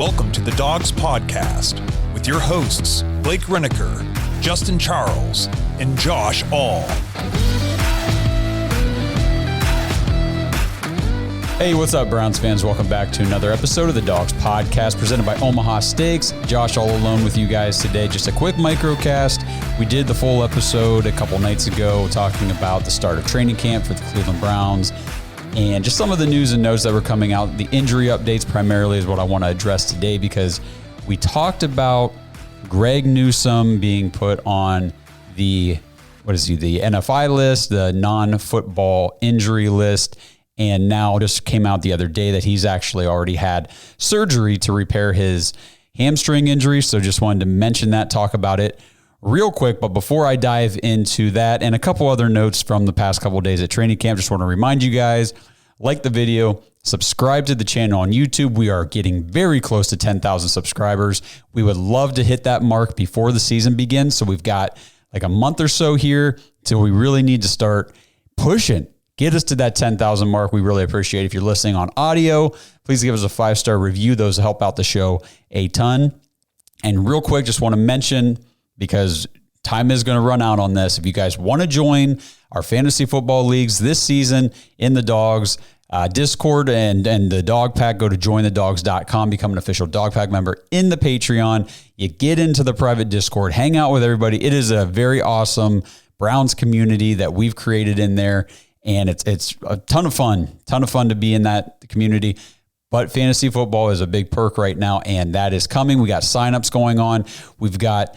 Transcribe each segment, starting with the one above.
Welcome to the Dogs Podcast with your hosts, Blake Reneker, Justin Charles, and Josh All. Hey, what's up, Browns fans? Welcome back to another episode of the Dogs Podcast presented by Omaha Steaks. Josh all alone with you guys today. Just a quick microcast. We did the full episode a couple nights ago talking about the start of training camp for the Cleveland Browns and just some of the news and notes that were coming out. The injury updates primarily is what I want to address today because we talked about Greg Newsome being put on the NFI list, the non-football injury list. And now just came out the other day that he's actually already had surgery to repair his hamstring injury. So just wanted to mention that, talk about it real quick. But before I dive into that and a couple other notes from the past couple of days at training camp, just want to remind you guys, like the video, subscribe to the channel on YouTube. We are getting very close to 10,000 subscribers. We would love to hit that mark before the season begins. So we've got like a month or so here till we really need to start pushing. Get us to that 10,000 mark. We really appreciate it. If you're listening on audio, please give us a 5-star review. Those help out the show a ton. And real quick, just want to mention, because time is going to run out on this, if you guys want to join our fantasy football leagues this season in the Dogs Discord and the Dog Pack, go to jointhedogs.com, become an official Dog Pack member in the Patreon. You get into the private Discord, hang out with everybody. It is a very awesome Browns community that we've created in there. And it's a ton of fun to be in that community. But fantasy football is a big perk right now, and that is coming. We got signups going on. We've got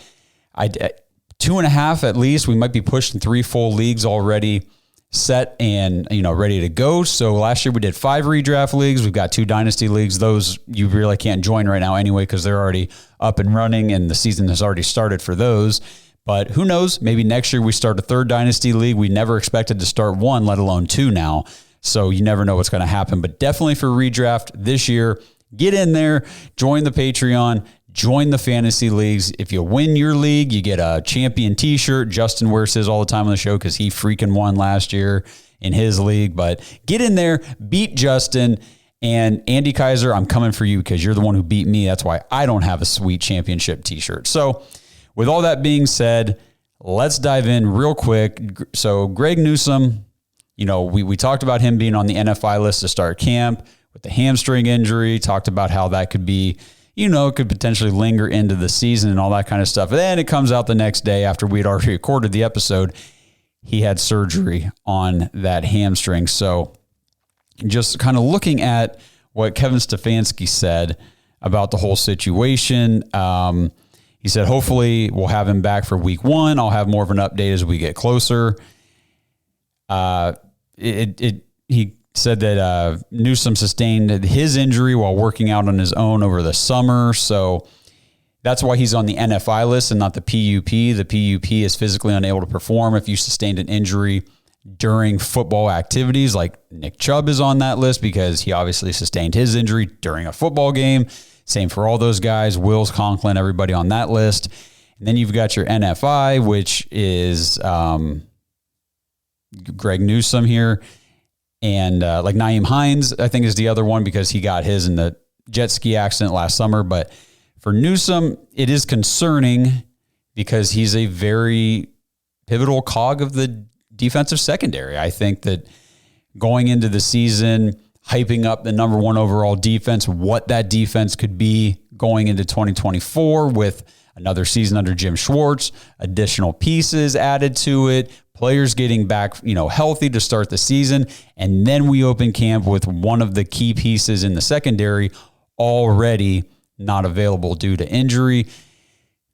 2.5 at least. We might be pushing 3 full leagues already set and ready to go. So last year we did 5 redraft leagues. We've got 2 dynasty leagues. Those you really can't join right now anyway because they're already up and running, and the season has already started for those. But who knows? Maybe next year we start a 3rd dynasty league. We never expected to start 1, let alone 2 now. So you never know what's going to happen. But definitely for redraft this year, get in there, join the Patreon, join the fantasy leagues. If you win your league, you get a champion t-shirt. Justin wears his all the time on the show because he freaking won last year in his league. But get in there, beat Justin. And Andy Kaiser, I'm coming for you because you're the one who beat me. That's why I don't have a sweet championship t-shirt. So with all that being said, let's dive in real quick. So Greg Newsome, we talked about him being on the NFI list to start camp with the hamstring injury, talked about how that could be, it could potentially linger into the season and all that kind of stuff. And then it comes out the next day after we'd already recorded the episode, he had surgery on that hamstring. So just kind of looking at what Kevin Stefanski said about the whole situation, he said, hopefully we'll have him back for week 1. I'll have more of an update as we get closer. He said that Newsome sustained his injury while working out on his own over the summer. So that's why he's on the NFI list and not the PUP. The PUP is physically unable to perform if you sustained an injury during football activities. Like Nick Chubb is on that list because he obviously sustained his injury during a football game. Same for all those guys, Wills, Conklin, everybody on that list. And then you've got your NFI, which is Greg Newsome here. And like Nyheim Hines, I think is the other one because he got his in the jet ski accident last summer. But for Newsome, it is concerning because he's a very pivotal cog of the defensive secondary. I think that going into the season, hyping up the number 1 overall defense, what that defense could be going into 2024 with another season under Jim Schwartz, additional pieces added to it, players getting back, healthy to start the season. And then we open camp with one of the key pieces in the secondary already not available due to injury.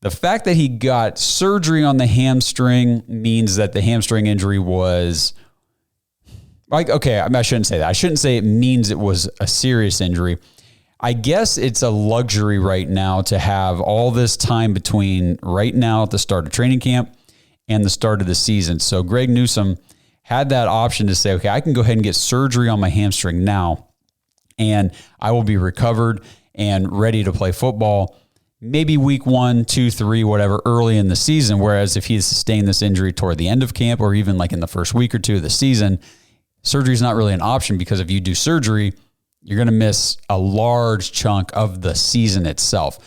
The fact that he got surgery on the hamstring means that the hamstring injury was I shouldn't say that. I shouldn't say it means it was a serious injury. I guess it's a luxury right now to have all this time between right now at the start of training camp and the start of the season. So Greg Newsome had that option to say, okay, I can go ahead and get surgery on my hamstring now, and I will be recovered and ready to play football maybe week 1, 2, 3, whatever, early in the season. Whereas if he has sustained this injury toward the end of camp or even like in the first week or 2 of the season, surgery is not really an option because if you do surgery, you're going to miss a large chunk of the season itself.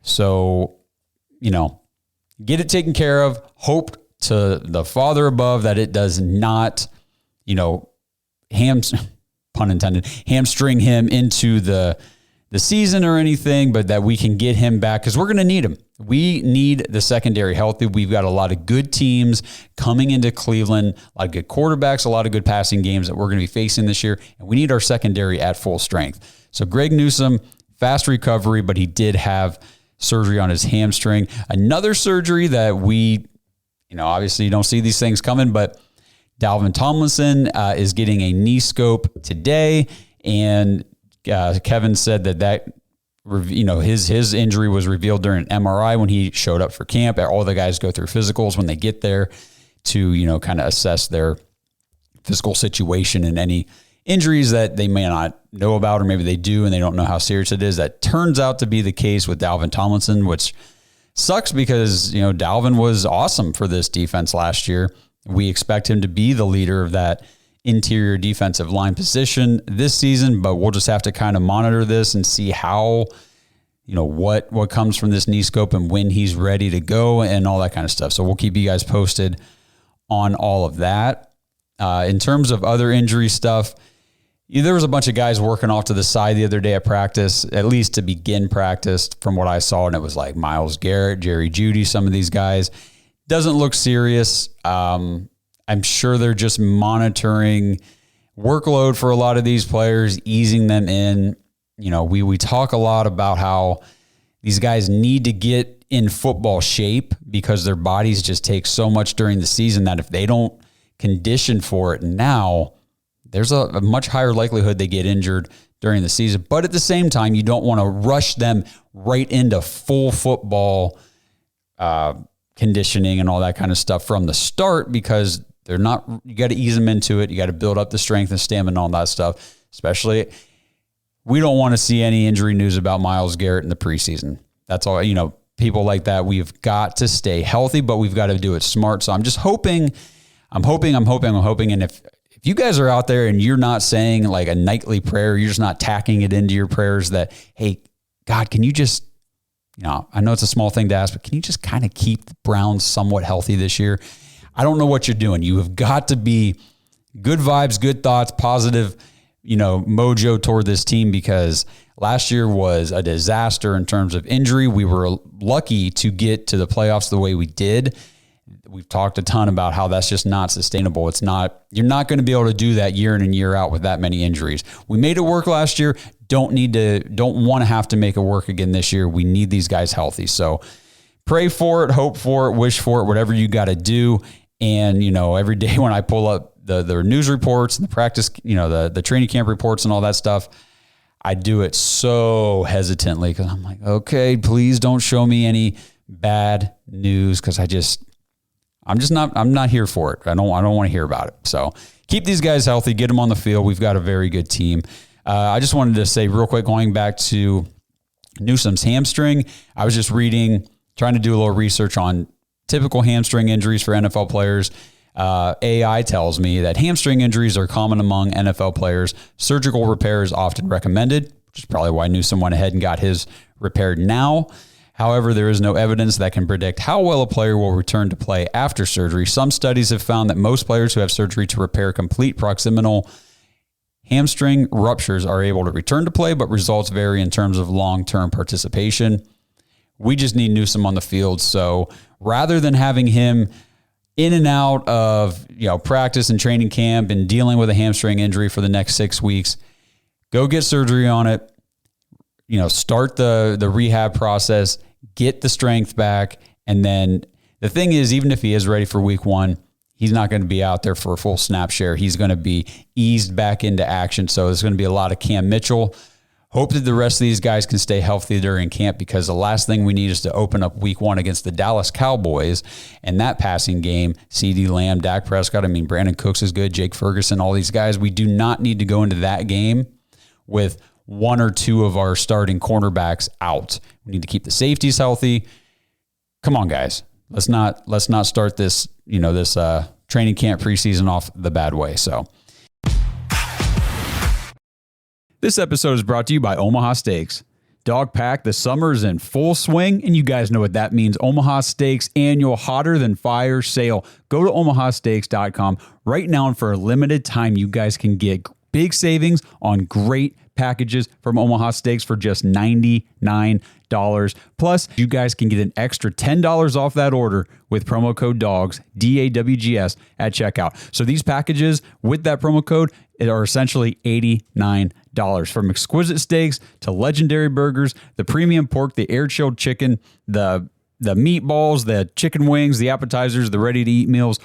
So, get it taken care of. Hope to the Father above that it does not, pun intended, hamstring him into the season or anything, but that we can get him back because we're going to need him. We need the secondary healthy. We've got a lot of good teams coming into Cleveland, a lot of good quarterbacks, a lot of good passing games that we're going to be facing this year, and we need our secondary at full strength. So Greg Newsome, fast recovery, but he did have surgery on his hamstring. Another surgery that we, obviously you don't see these things coming, but Dalvin Tomlinson is getting a knee scope today, and Kevin said that his injury was revealed during an MRI when he showed up for camp. All the guys go through physicals when they get there to, kind of assess their physical situation and any injuries that they may not know about, or maybe they do and they don't know how serious it is. That turns out to be the case with Dalvin Tomlinson, which sucks because, Dalvin was awesome for this defense last year. We expect him to be the leader of that interior defensive line position this season, but we'll just have to kind of monitor this and see how, what comes from this knee scope and when he's ready to go and all that kind of stuff. So we'll keep you guys posted on all of that. In terms of other injury stuff, there was a bunch of guys working off to the side the other day at practice, at least to begin practice from what I saw. And it was like Myles Garrett, Jerry Jeudy, some of these guys. Doesn't look serious. I'm sure they're just monitoring workload for a lot of these players, easing them in. We talk a lot about how these guys need to get in football shape because their bodies just take so much during the season that if they don't condition for it now, there's a much higher likelihood they get injured during the season. But at the same time, you don't want to rush them right into full football conditioning and all that kind of stuff from the start because they're not, you got to ease them into it. You got to build up the strength and stamina and all that stuff. Especially, we don't want to see any injury news about Myles Garrett in the preseason. That's all, people like that. We've got to stay healthy, but we've got to do it smart. So I'm just hoping. And if you guys are out there and you're not saying like a nightly prayer, you're just not tacking it into your prayers that, hey, God, can you just, I know it's a small thing to ask, but can you just kind of keep the Browns somewhat healthy this year? I don't know what you're doing. You have got to be good vibes, good thoughts, positive, mojo toward this team because last year was a disaster in terms of injury. We were lucky to get to the playoffs the way we did. We've talked a ton about how that's just not sustainable. You're not going to be able to do that year in and year out with that many injuries. We made it work last year. Don't want to have to make it work again this year. We need these guys healthy. So pray for it, hope for it, wish for it, whatever you got to do. And, every day when I pull up the news reports and the practice, the training camp reports and all that stuff, I do it so hesitantly because I'm like, okay, please don't show me any bad news because I'm not here for it. I don't want to hear about it. So keep these guys healthy, get them on the field. We've got a very good team. I just wanted to say real quick, going back to Newsome's hamstring, I was just trying to do a little research on typical hamstring injuries for NFL players. AI tells me that hamstring injuries are common among NFL players. Surgical repair is often recommended, which is probably why Newsome went ahead and got his repaired now. However, there is no evidence that can predict how well a player will return to play after surgery. Some studies have found that most players who have surgery to repair complete proximal hamstring ruptures are able to return to play, but results vary in terms of long-term participation. We just need Newsome on the field. So rather than having him in and out of practice and training camp and dealing with a hamstring injury for the next 6 weeks, go get surgery on it. Start the rehab process, get the strength back. And then the thing is, even if he is ready for week 1, he's not going to be out there for a full snap share. He's going to be eased back into action. So there's going to be a lot of Cam Mitchell. Hope that the rest of these guys can stay healthy during camp because the last thing we need is to open up week 1 against the Dallas Cowboys and that passing game, CeeDee Lamb, Dak Prescott. Brandon Cooks is good, Jake Ferguson, all these guys. We do not need to go into that game with 1 or 2 of our starting cornerbacks out. We need to keep the safeties healthy. Come on, guys. Let's not start this, this training camp preseason off the bad way. So This episode is brought to you by Omaha Steaks. Dog Pack, the summer's in full swing, and you guys know what that means. Omaha Steaks annual Hotter Than Fire sale. Go to omahasteaks.com right now, and for a limited time, you guys can get big savings on great packages from Omaha Steaks for just $99. Plus, you guys can get an extra $10 off that order with promo code DAWGS, DAWGS, at checkout. So these packages with that promo code are essentially $89. From exquisite steaks to legendary burgers, the premium pork, the air-chilled chicken, the meatballs, the chicken wings, the appetizers, the ready-to-eat meals,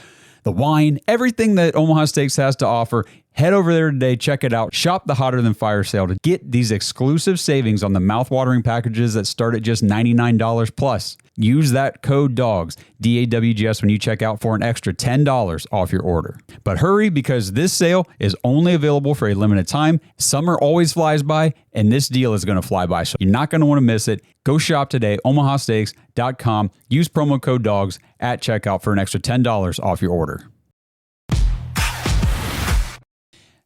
the wine, everything that Omaha Steaks has to offer. Head over there today, check it out. Shop the Hotter Than Fire sale to get these exclusive savings on the mouth-watering packages that start at just $99 plus. Use that code DAWGS, DAWGS, when you check out for an extra $10 off your order. But hurry, because this sale is only available for a limited time. Summer always flies by, and this deal is going to fly by, so you're not going to want to miss it. Go shop today, omahasteaks.com. Use promo code DAWGS at checkout for an extra $10 off your order.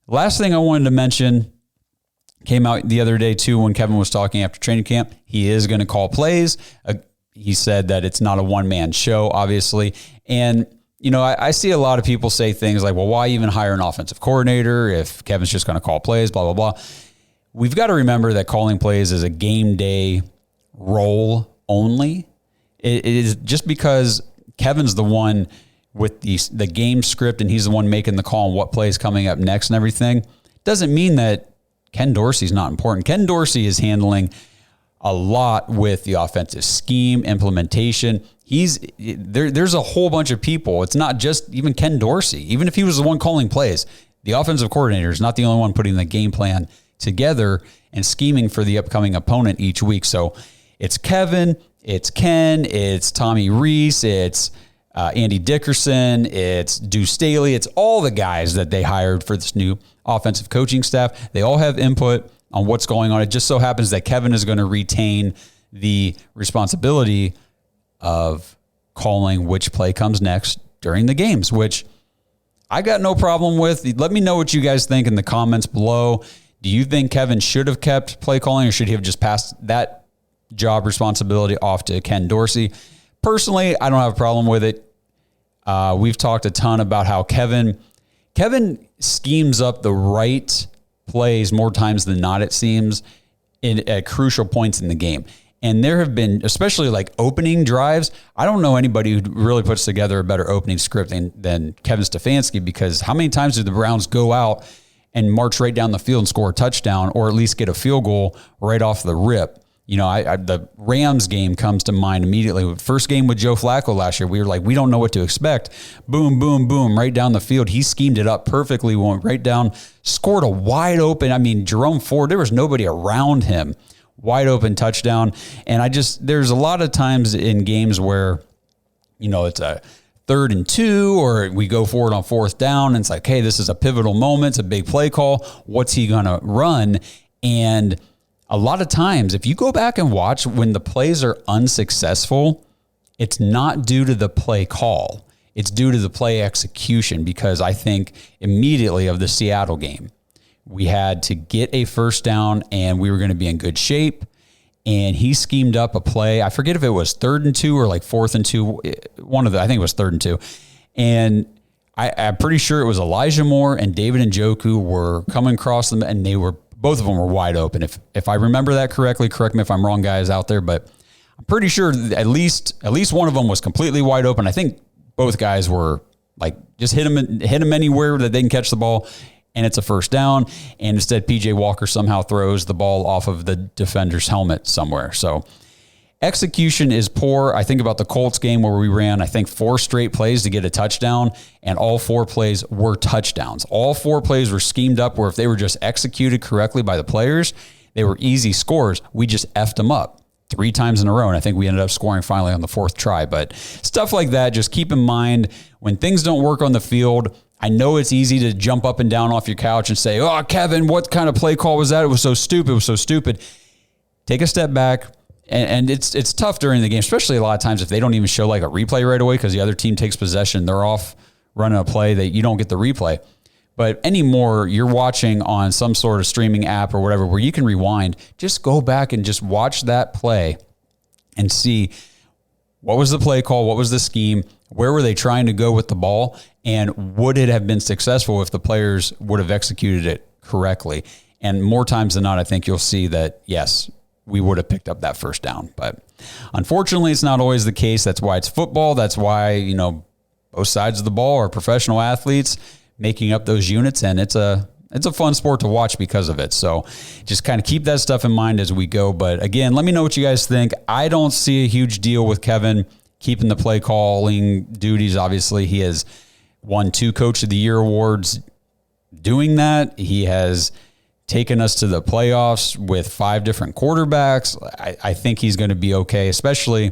Last thing I wanted to mention came out the other day too when Kevin was talking after training camp. He is going to call plays. He said that it's not a one-man show, obviously. And, you know, I see a lot of people say things like, well, why even hire an offensive coordinator if Kevin's just going to call plays, blah, blah, blah. We've got to remember that calling plays is a game day role only. It is just because Kevin's the one with the game script and he's the one making the call on what play is coming up next and everything, doesn't mean that Ken Dorsey's not important. Ken Dorsey is handling a lot with the offensive scheme, implementation. There's a whole bunch of people. It's not just even Ken Dorsey. Even if he was the one calling plays, the offensive coordinator is not the only one putting the game plan together and scheming for the upcoming opponent each week. So it's Kevin, it's Ken, it's Tommy Reese, it's Andy Dickerson, it's Deuce Staley, it's all the guys that they hired for this new offensive coaching staff. They all have input on what's going on. It just so happens that Kevin is going to retain the responsibility of calling which play comes next during the games, which I got no problem with. Let me know what you guys think in the comments below. Do you think Kevin should have kept play calling, or should he have just passed that job responsibility off to Ken Dorsey? Personally, I don't have a problem with it. We've talked a ton about how Kevin schemes up the right plays more times than not, it seems, at crucial points in the game. And there have been, especially like opening drives, I don't know anybody who really puts together a better opening script than Kevin Stefanski, because how many times do the Browns go out and march right down the field and score a touchdown, or at least get a field goal right off the rip? You know, the Rams game comes to mind immediately. First game with Joe Flacco last year, we were like, we don't know what to expect. Boom, boom, boom, right down the field. He schemed it up perfectly, went right down, scored a wide open. I mean, Jerome Ford, there was nobody around him. Wide open touchdown. And there's a lot of times in games where, you know, it's a 3rd and 2, or we go forward on 4th down, and it's like, hey, this is a pivotal moment. It's a big play call. What's he going to run? And a lot of times, if you go back and watch when the plays are unsuccessful, it's not due to the play call. It's due to the play execution, because I think immediately of the Seattle game, we had to get a first down and we were going to be in good shape. And he schemed up a play. I forget if it was 3rd and 2 or like 4th and 2. I think it was 3rd and 2. And I'm pretty sure it was Elijah Moore and David Njoku were coming across them, and both of them were wide open. If I remember that correctly, correct me if I'm wrong, guys out there, but I'm pretty sure at least one of them was completely wide open. I think both guys were like, just hit him anywhere that they can catch the ball, and it's a first down. And instead, PJ Walker somehow throws the ball off of the defender's helmet somewhere. So execution is poor. I think about the Colts game where we ran, I think, 4 straight plays to get a touchdown, and all 4 plays were touchdowns. All 4 plays were schemed up where if they were just executed correctly by the players, they were easy scores. We just effed them up 3 times in a row, and I think we ended up scoring finally on the 4th try. But stuff like that, just keep in mind when things don't work on the field. I know it's easy to jump up and down off your couch and say, oh, Kevin, what kind of play call was that? It was so stupid. It was so stupid. Take a step back. And it's tough during the game, especially a lot of times if they don't even show like a replay right away because the other team takes possession. They're off running a play that you don't get the replay. But anymore, you're watching on some sort of streaming app or whatever where you can rewind. Just go back and just watch that play and see what was the play call, what was the scheme, where were they trying to go with the ball, and would it have been successful if the players would have executed it correctly? And more times than not, I think you'll see that, yes, we would have picked up that first down. But unfortunately, it's not always the case. That's why it's football. That's why, both sides of the ball are professional athletes making up those units, and it's a fun sport to watch because of it. So just kind of keep that stuff in mind as we go. But again, let me know what you guys think. I don't see a huge deal with Kevin keeping the play calling duties. Obviously, he has won 2 Coach of the Year awards doing that. He has taken us to the playoffs with 5 different quarterbacks. I think he's going to be okay, especially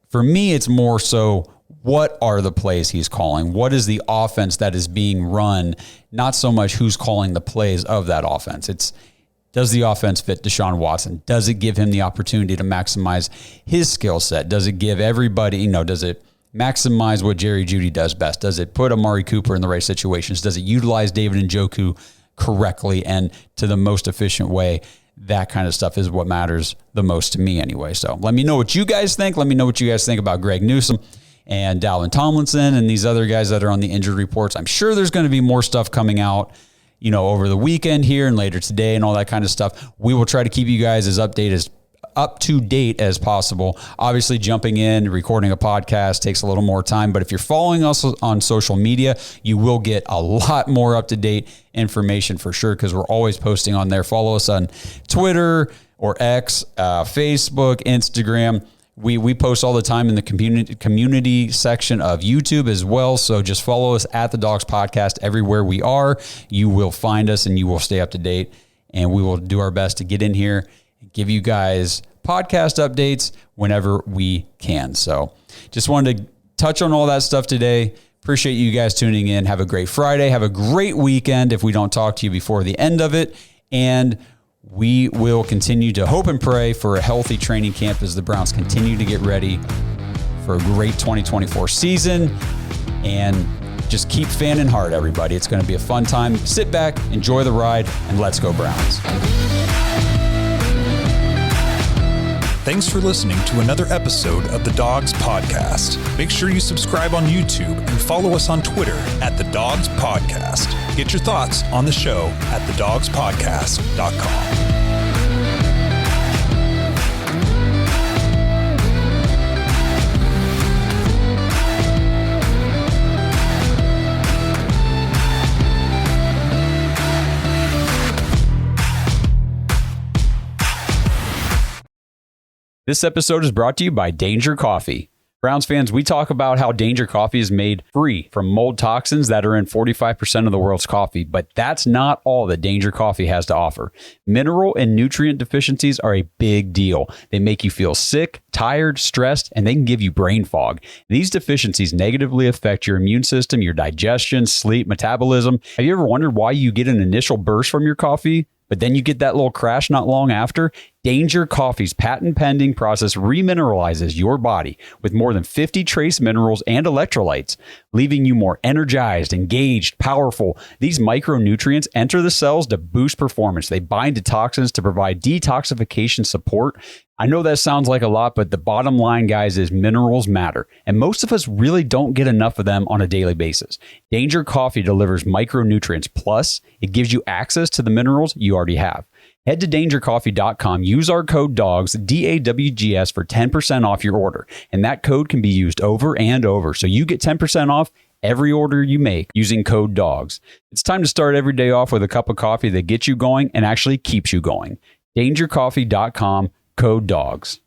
for me. It's more so, what are the plays he's calling? What is the offense that is being run? Not so much who's calling the plays of that offense. It's, does the offense fit Deshaun Watson? Does it give him the opportunity to maximize his skill set? Does it give everybody, does it maximize what Jerry Jeudy does best? Does it put Amari Cooper in the right situations? Does it utilize David Njoku correctly and to the most efficient way? That kind of stuff is what matters the most to me anyway. So let me know what you guys think. Let me know what you guys think about Greg Newsome and Dalvin Tomlinson and these other guys that are on the injured reports. I'm sure there's going to be more stuff coming out, over the weekend here and later today and all that kind of stuff. We will try to keep you guys as up to date as possible. Obviously, jumping in, recording a podcast takes a little more time, but if you're following us on social media, you will get a lot more up-to-date information for sure, because we're always posting on there. Follow us on Twitter or X, Facebook, Instagram. We post all the time in the community section of YouTube as well. So just follow us at the Dogs Podcast everywhere we are. You will find us and you will stay up to date. And we will do our best to get in here and give you guys podcast updates whenever we can. So just wanted to touch on all that stuff today. Appreciate you guys tuning in. Have a great Friday. Have a great weekend if we don't talk to you before the end of it. And we will continue to hope and pray for a healthy training camp as the Browns continue to get ready for a great 2024 season. And just keep fanning hard, everybody. It's going to be a fun time. Sit back, enjoy the ride, and let's go Browns. Thanks for listening to another episode of the Dogs Podcast. Make sure you subscribe on YouTube and follow us on Twitter at the Dogs Podcast. Get your thoughts on the show at thedogspodcast.com. This episode is brought to you by Danger Coffee. Browns fans, we talk about how Danger Coffee is made free from mold toxins that are in 45% of the world's coffee, but that's not all that Danger Coffee has to offer. Mineral and nutrient deficiencies are a big deal. They make you feel sick, tired, stressed, and they can give you brain fog. These deficiencies negatively affect your immune system, your digestion, sleep, metabolism. Have you ever wondered why you get an initial burst from your coffee, but then you get that little crash not long after? Danger Coffee's patent-pending process remineralizes your body with more than 50 trace minerals and electrolytes, leaving you more energized, engaged, powerful. These micronutrients enter the cells to boost performance. They bind to toxins to provide detoxification support. I know that sounds like a lot, but the bottom line, guys, is minerals matter, and most of us really don't get enough of them on a daily basis. Danger Coffee delivers micronutrients, plus it gives you access to the minerals you already have. Head to dangercoffee.com, use our code DOGS, DAWGS, for 10% off your order, and that code can be used over and over, so you get 10% off every order you make using code DOGS. It's time to start every day off with a cup of coffee that gets you going and actually keeps you going. dangercoffee.com, code DOGS.